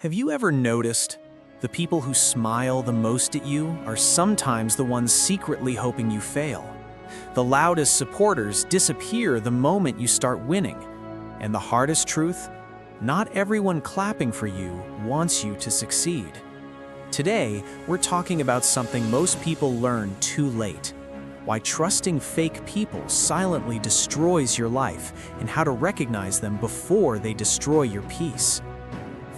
Have you ever noticed the people who smile the most at you are sometimes the ones secretly hoping you fail? The loudest supporters disappear the moment you start winning. And the hardest truth? Not everyone clapping for you wants you to succeed. Today, we're talking about something most people learn too late. Why trusting fake people silently destroys your life, and how to recognize them before they destroy your peace.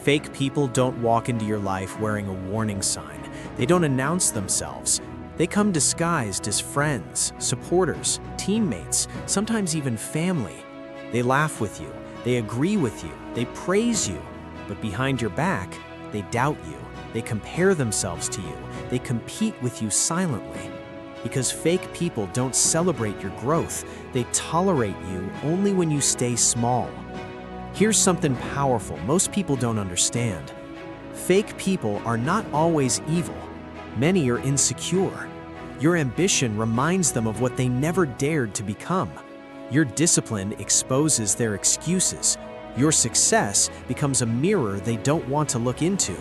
Fake people don't walk into your life wearing a warning sign. They don't announce themselves. They come disguised as friends, supporters, teammates, sometimes even family. They laugh with you, they agree with you, they praise you, but behind your back, they doubt you, they compare themselves to you, they compete with you silently. Because fake people don't celebrate your growth, they tolerate you only when you stay small. Here's something powerful most people don't understand. Fake people are not always evil. Many are insecure. Your ambition reminds them of what they never dared to become. Your discipline exposes their excuses. Your success becomes a mirror they don't want to look into.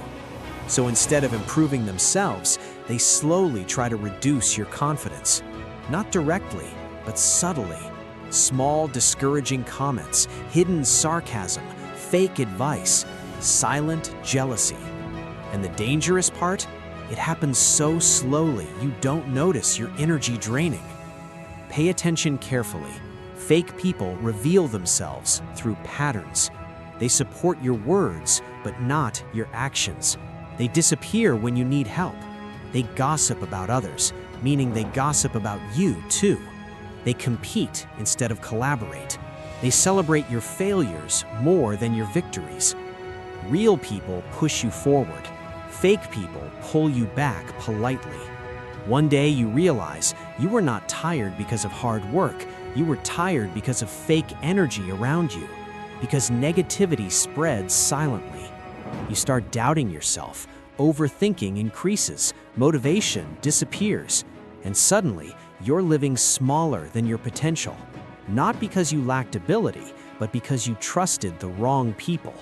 So instead of improving themselves, they slowly try to reduce your confidence. Not directly, but subtly. Small, discouraging comments, hidden sarcasm, fake advice, silent jealousy. And the dangerous part? It happens so slowly you don't notice your energy draining. Pay attention carefully. Fake people reveal themselves through patterns. They support your words, but not your actions. They disappear when you need help. They gossip about others, meaning they gossip about you too. They compete instead of collaborate. They celebrate your failures more than your victories. Real people push you forward. Fake people pull you back politely. One day you realize you were not tired because of hard work. You were tired because of fake energy around you. Because negativity spreads silently. You start doubting yourself. Overthinking increases. Motivation disappears. And suddenly, you're living smaller than your potential, not because you lacked ability, but because you trusted the wrong people.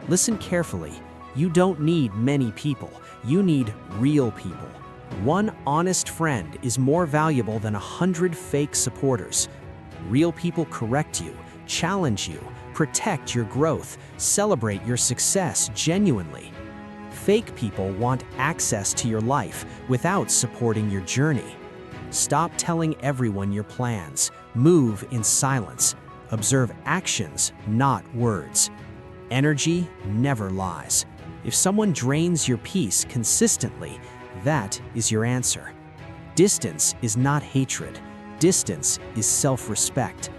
Listen carefully. You don't need many people. You need real people. One honest friend is more valuable than 100 fake supporters. Real people correct you, challenge you, protect your growth, celebrate your success genuinely. Fake people want access to your life without supporting your journey. Stop telling everyone your plans. Move in silence. Observe actions, not words. Energy never lies. If someone drains your peace consistently, that is your answer. Distance is not hatred. Distance is self-respect.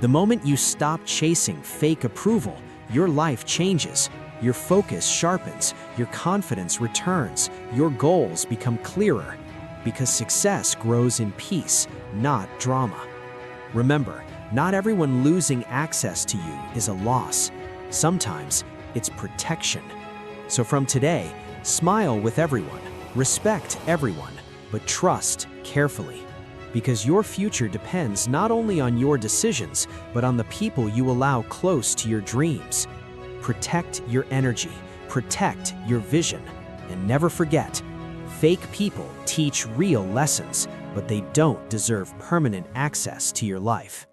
The moment you stop chasing fake approval, your life changes. Your focus sharpens. Your confidence returns. Your goals become clearer. Because success grows in peace, not drama. Remember, not everyone losing access to you is a loss. Sometimes it's protection. So from today, smile with everyone, respect everyone, but trust carefully. Because your future depends not only on your decisions, but on the people you allow close to your dreams. Protect your energy, protect your vision, and never forget, fake people teach real lessons, but they don't deserve permanent access to your life.